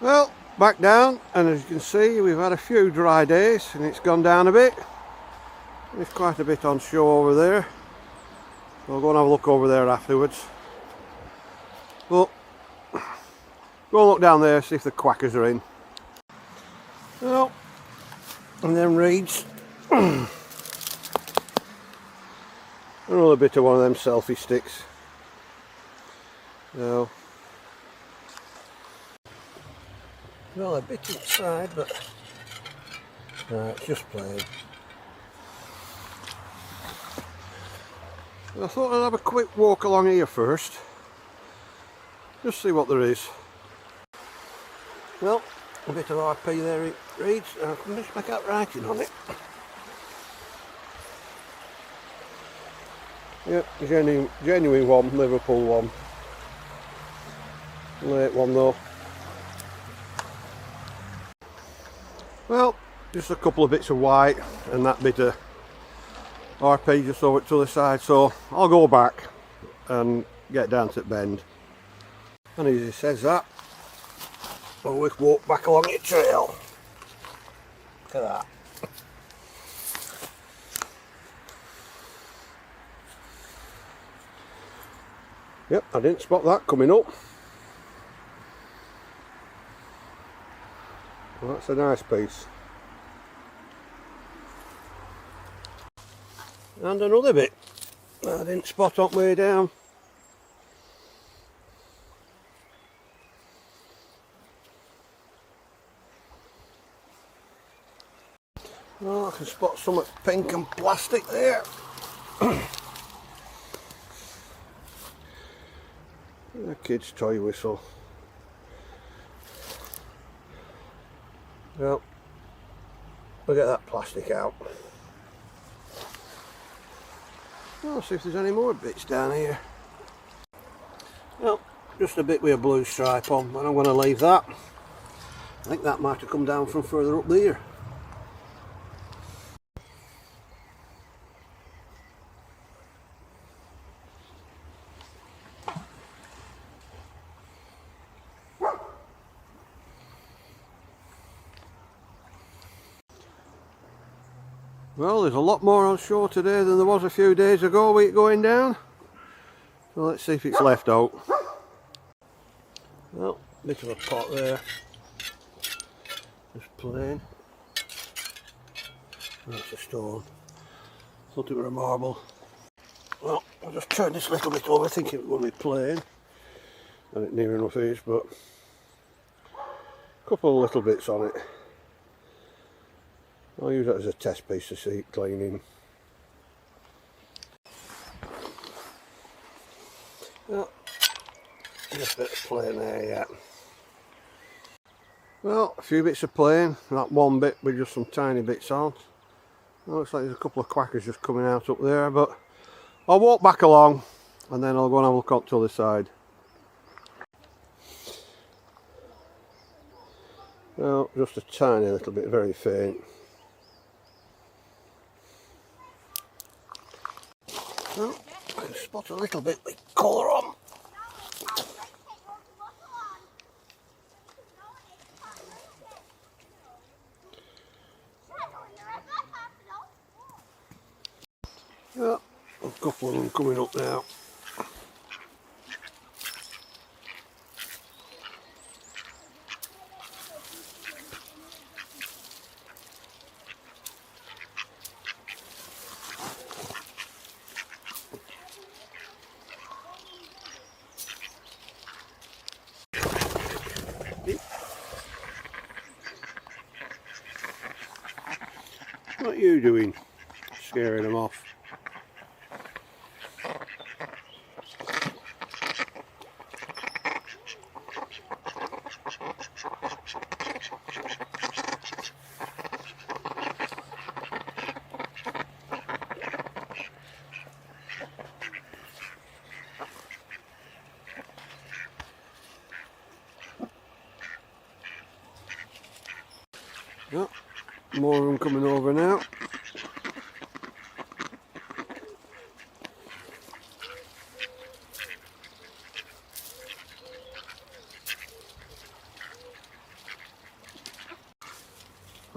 Well, back down, and as you can see we've had a few dry days and it's gone down a bit. There's quite a bit on show over there. We'll go and have a look over there afterwards. But go and look down there, see if the quackers are in. Well, and then reeds. Another bit of one of them selfie sticks. So, well, a bit inside, but no, it's just plain. I thought I'd have a quick walk along here first, just see what there is. Well, a bit of RP there it reads, I can just make out writing on it. Yep, genuine one, Liverpool one. Late one though. Well, just a couple of bits of white and that bit of RP just over to the side, so I'll go back and get down to the bend. And as he says that, I'll walk back along the trail. Look at that. Yep, I didn't spot that coming up. Well, that's a nice piece. And another bit I didn't spot on way down. Well, I can spot some pink and plastic there. A kid's toy whistle. Well, we'll get that plastic out. I'll see if there's any more bits down here. Well, just a bit with a blue stripe on, but I'm going to leave that. I think that might have come down from further up there. Well, there's a lot more on shore today than there was a few days ago, week going down. So let's see if it's left out. Well, bit of a pot there. Just plain. That's a stone. Thought it were a marble. Well, I'll just turn this little bit over, I think it was going to be plain. And it near enough is, but a couple of little bits on it. I'll use that as a test piece to see it cleaning. Well, just a bit of plain there yet. Well, a few bits of plain, that one bit with just some tiny bits on. Looks like there's a couple of quackers just coming out up there, but I'll walk back along and then I'll go and have a look up to the other side. Well, just a tiny little bit, very faint. Well, I can spot a little bit with colour on. Yeah, a couple of them coming up now. What are you doing? Scaring them off. Yep, more of them coming over now.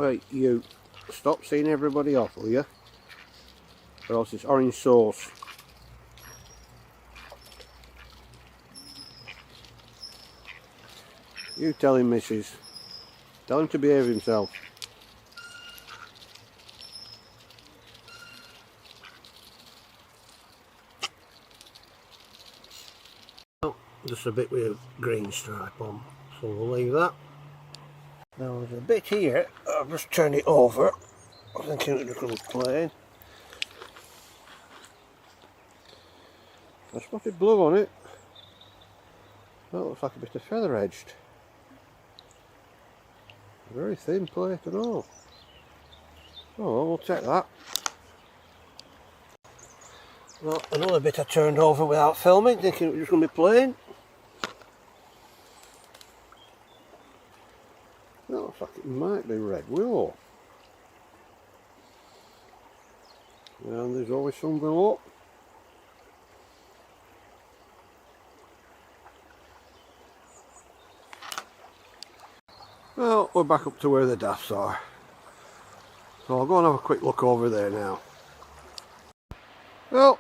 Right, you stop seeing everybody off, will you? Or else it's orange sauce. You tell him, missus. Tell him to behave himself. Well, just a bit with a green stripe on, so we'll leave that. Now there's a bit here, I've just turned it over. I think it was going to be plain. I spotted blue on it. That looks like a bit of feather edged. Very thin plate and all. Oh, well, we'll take that. Well, another bit I turned over without filming, thinking it was just going to be plain. That looks like it might be red willow. And there's always some below. Well, we're back up to where the daffs are. So I'll go and have a quick look over there now. Well,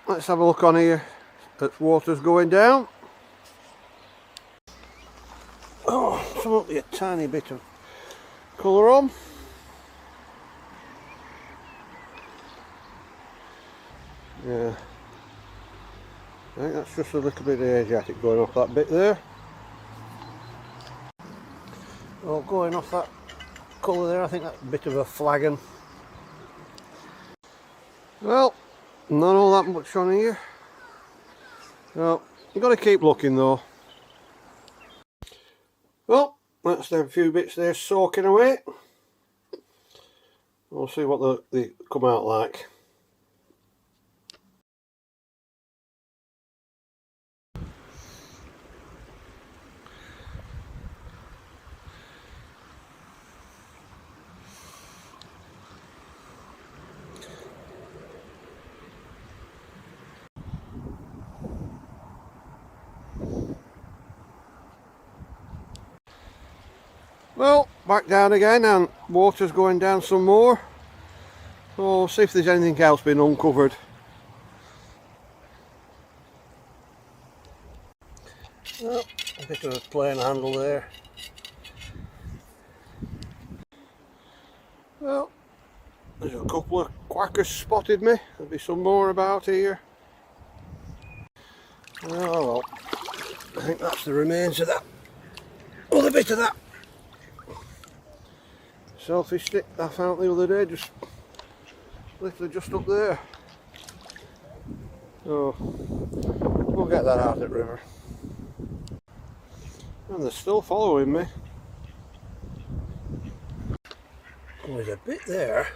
let's have a look on here. That water's going down. Oh, so might be a tiny bit of colour on. Yeah. I think that's just a little bit of Asiatic going off that bit there. Well, going off that colour there, I think that's a bit of a flagon. Well, not all that much on here. So, you've got to keep looking though. Well, that's them few bits there soaking away. We'll see what they come out like. Well, back down again, and water's going down some more. So we'll see if there's anything else been uncovered. Well, a bit of a plain handle there. Well, there's a couple of quackers spotted me. There'll be some more about here. Oh well, I think that's the remains of that other bit of that selfie stick I found the other day, just literally just up there. So we'll get that out at river. And they're still following me. There's a bit there.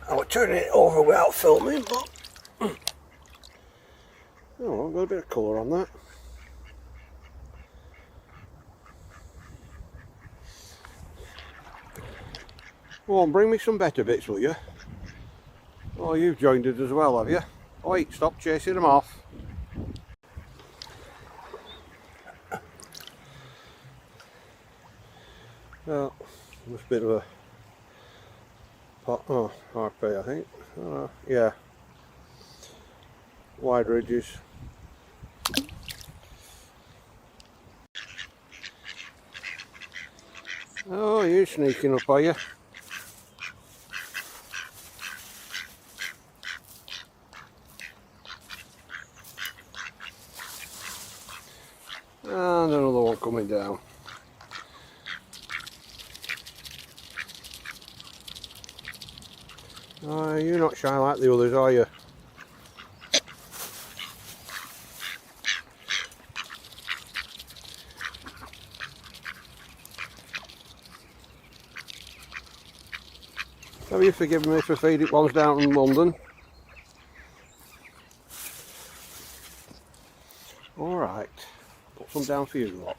I was turning it over without filming, but oh, I've got a bit of colour on that. Go on, bring me some better bits, will you? Oh, you've joined it as well, have you? Oi, stop chasing them off. Well, just a bit of a pot, oh, RP I think. Yeah. Wide ridges. Oh, you're sneaking up, are you? And another one coming down. Oh, you're not shy like the others, are you? Have you forgiven me for feeding ones down in London? Alright, put some down for you lot.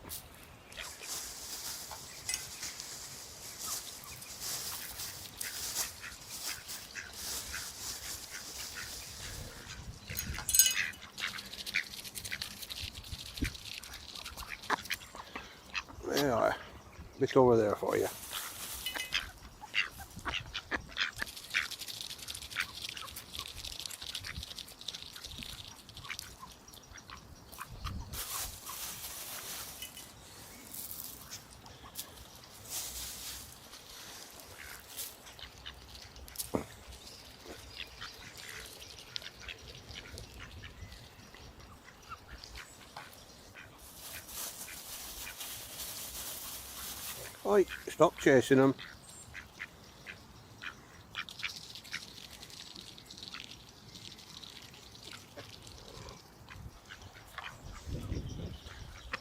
There you are, a bit over there for you. Oi, stop chasing them.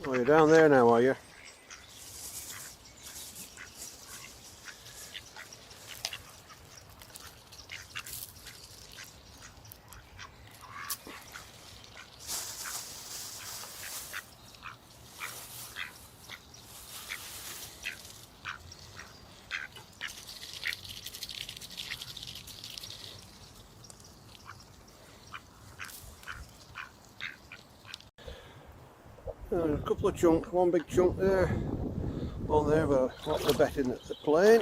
Oh, you're down there now, are you? There's a couple of chunks, one big chunk there, one there, but lots of bedding at the plane.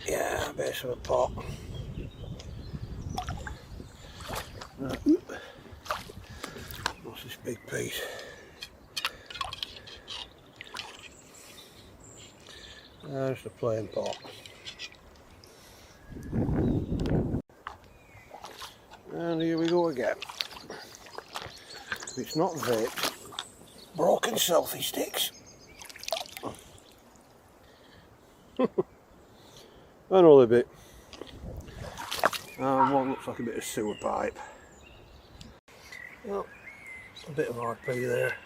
Yeah, base of a pot. What's this big piece? There's the plain pot. And here we go again. If it's not vape, broken selfie sticks. Another bit. And one looks like a bit of sewer pipe. Well, a bit of RP there.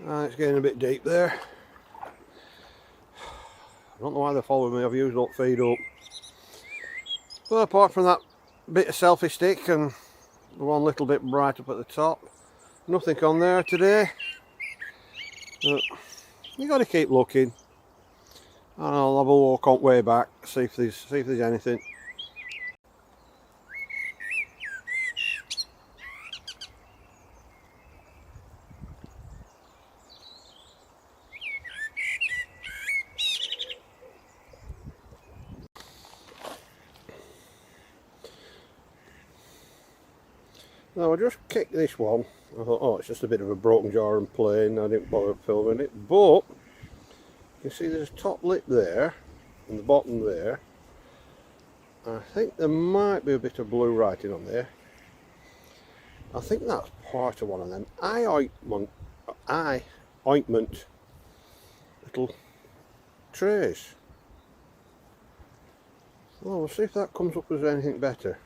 And it's getting a bit deep there. I don't know why they're following me, I've used up feed up. But apart from that bit of selfie stick and the one little bit bright up at the top, nothing on there today. But you got to keep looking. And I'll have a walk on way back, see if there's anything. Now I just kicked this one. I thought, oh, it's just a bit of a broken jar and plain. I didn't bother filming it, but you see there's a top lip there and the bottom there. I think there might be a bit of blue writing on there. I think that's part of one of them eye ointment little trays. Well, we'll see if that comes up as anything better.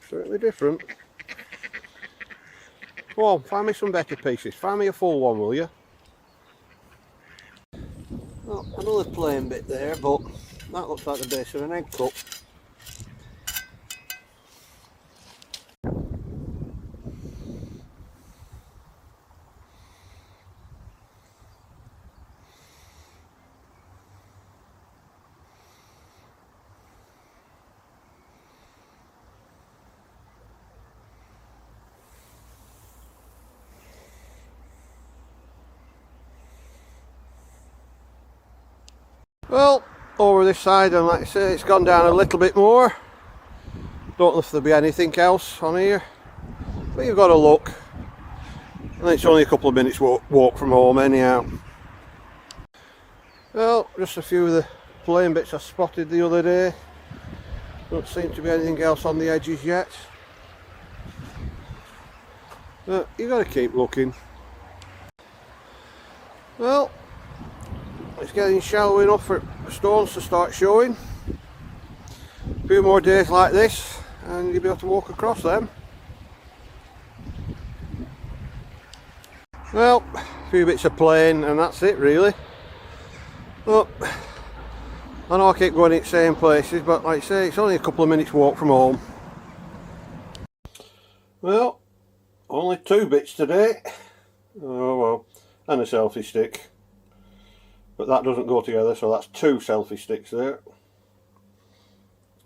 Certainly different. Come on, find me some better pieces. Find me a full one, will you? Well, another plain bit there, but that looks like the base of an egg cup. Well, over this side, and like I say, it's gone down a little bit more. Don't know if there'll be anything else on here, but you've got to look. And it's only a couple of minutes walk from home anyhow. Well, just a few of the plain bits I spotted the other day. Don't seem to be anything else on the edges yet. But you've got to keep looking. Well, it's getting shallow enough for stones to start showing. A few more days like this and you'll be able to walk across them. Well, a few bits of plain and that's it really. But I know I keep going in the same places, but like I say, it's only a couple of minutes walk from home. Well, only 2 bits today. Oh well, and a selfie stick. But that doesn't go together, so that's 2 selfie sticks there.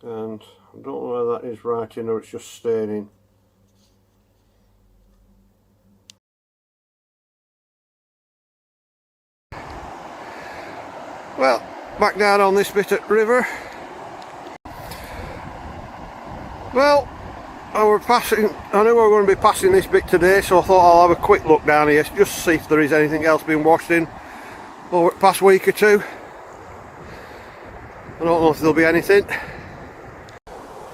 And I don't know whether that is writing or it's just staining. Well, back down on this bit at River. Well, I knew we were going to be passing this bit today, so I thought I'll have a quick look down here just to see if there is anything else being washed in over the past week or 2. I don't know if there'll be anything.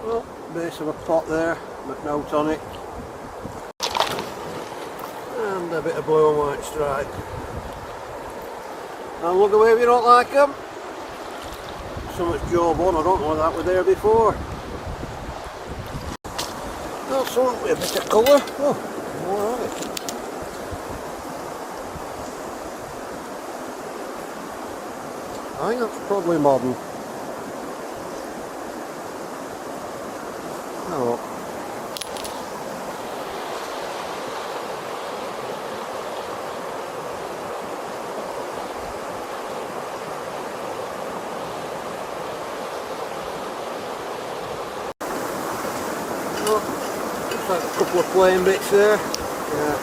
Well, base of a pot there, but note on it. And a bit of blue and white stripe. And look away if you don't like them. So much jawbone, I don't know that was there before. Oh, something with a bit of colour. Oh, alright. I think that's probably modern. Oh. Just like a couple of plain bits there. Yeah.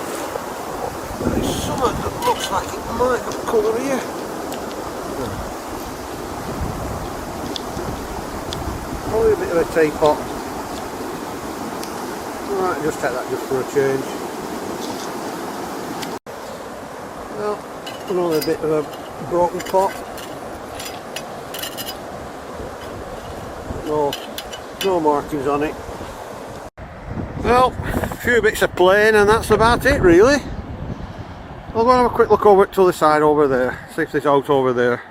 There's something that looks like it might have colour here. Probably a bit of a teapot. Alright, just take that just for a change. Well, another bit of a broken pot. No markings on it. Well, a few bits of plain and that's about it really. I'll go and have a quick look over to the side over there, see if there's out over there.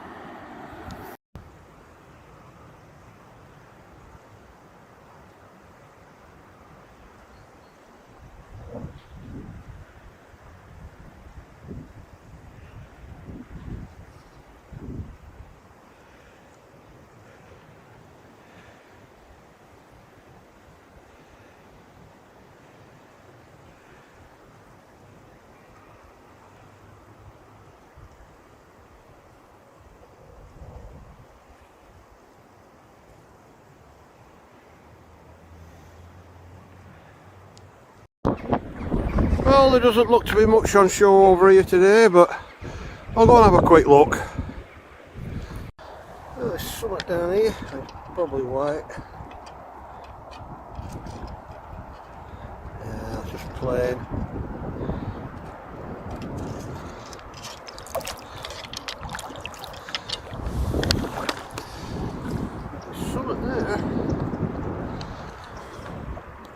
Well, there doesn't look to be much on show over here today, but I'll go and have a quick look. Oh, there's something down here, it's probably white. Yeah, it's just plain. There's something there.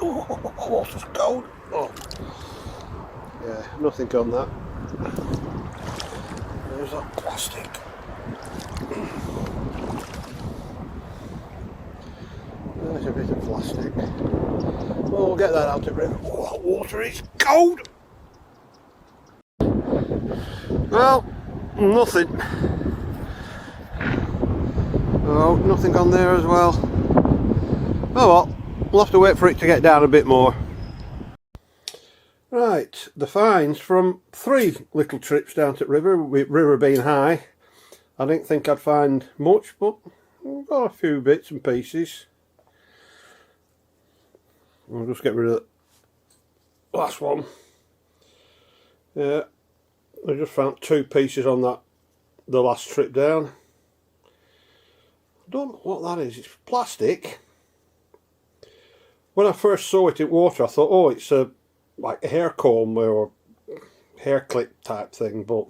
Oh, water's cold. Oh. Yeah, nothing on that. There's that plastic. There's a bit of plastic. Well, we'll get that out of it. Oh, that water is cold! Well, nothing. Oh, nothing on there as well. Oh well, we'll have to wait for it to get down a bit more. Right, the finds from 3 little trips down to Ribble, with River being high. I didn't think I'd find much, but we've got a few bits and pieces. I'll just get rid of the last one. Yeah, I just found 2 pieces on the last trip down. I don't know what that is, it's plastic. When I first saw it in water I thought, oh, it's like a hair comb or hair clip type thing, but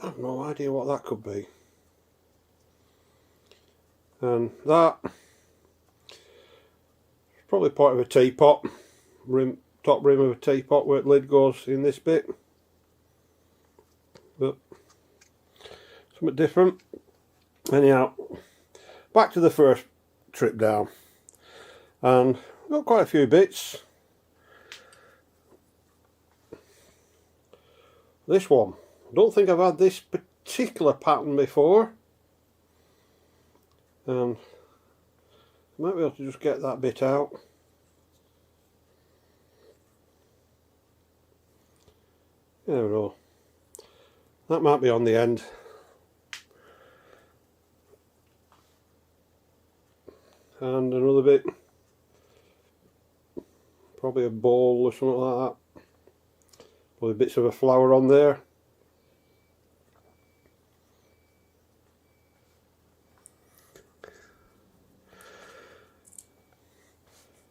I have no idea what that could be. And that is probably part of a teapot, top rim of a teapot where the lid goes in this bit, but something different. Anyhow, back to the first trip down, and got quite a few bits. This one, I don't think I've had this particular pattern before, and I might be able to just get that bit out. There we go. That might be on the end. And another bit, probably a bowl or something like that. Probably bits of a flower on there.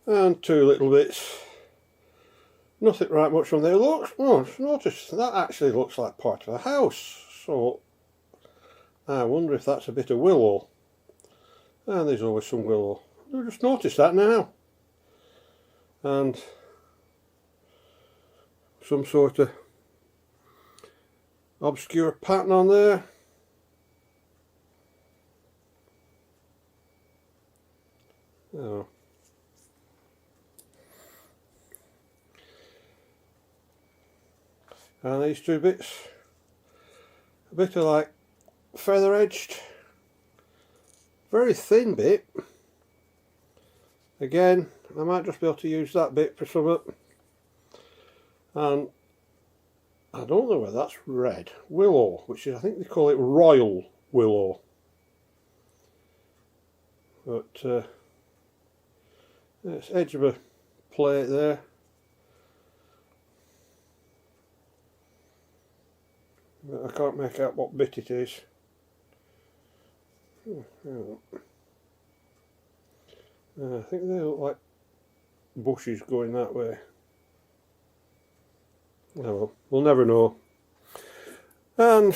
And 2 little bits. Nothing right much on there. Looks, oh, notice that actually looks like part of a house. So I wonder if that's a bit of willow. And there's always some willow. I just noticed that now. And some sort of obscure pattern on there. Oh. And these two bits, a bit of like feather edged, very thin bit. Again, I might just be able to use that bit for something. And I don't know whether that's red willow, which is, I think they call it royal willow. But it's edge of a plate there. But I can't make out what bit it is. I think they look like bushes going that way. Oh well, we'll never know. And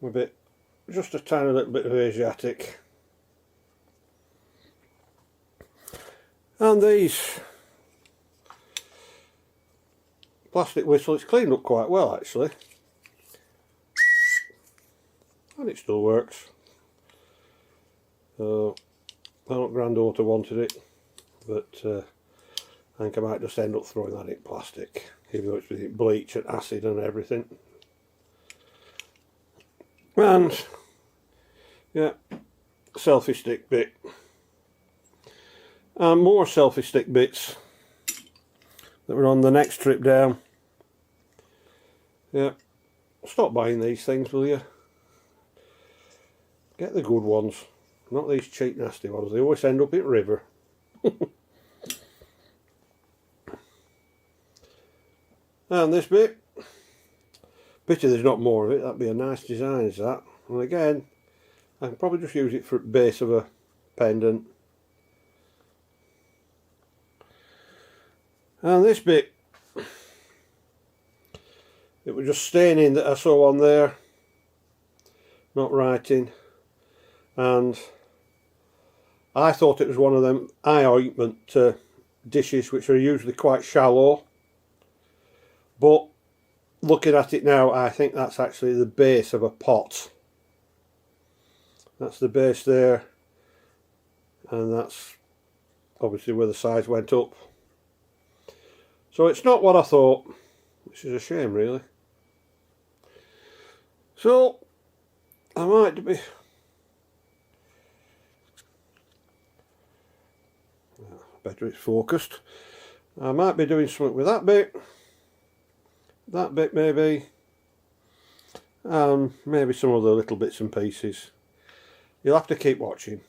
a bit, just a tiny little bit of Asiatic. And these plastic whistle, it's cleaned up quite well actually, and it still works. So I know granddaughter wanted it, but I think I might just end up throwing that in plastic, even though it's with bleach and acid and everything. And yeah, selfie stick bit, and more selfie stick bits that were on the next trip down. Yeah, stop buying these things, will you? Get the good ones, not these cheap nasty ones. They always end up at River. And this bit, pity there's not more of it. That'd be a nice design, is that? And again, I can probably just use it for the base of a pendant. And this bit, it was just staining that I saw on there, not writing, and I thought it was one of them eye ointment dishes, which are usually quite shallow, but looking at it now, I think that's actually the base of a pot. That's the base there, and that's obviously where the size went up. So it's not what I thought, which is a shame really. So I might be, better it's focused, I might be doing something with that bit maybe, and maybe some other little bits and pieces. You'll have to keep watching.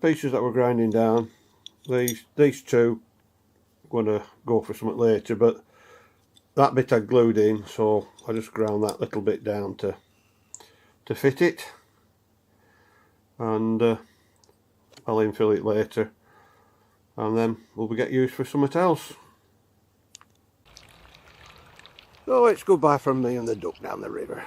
pieces that we're grinding down, these two, I'm going to go for something later, but that bit I glued in, so I just ground that little bit down to fit it, and I'll infill it later, and then we'll get used for something else. So it's goodbye from me and the duck down the river.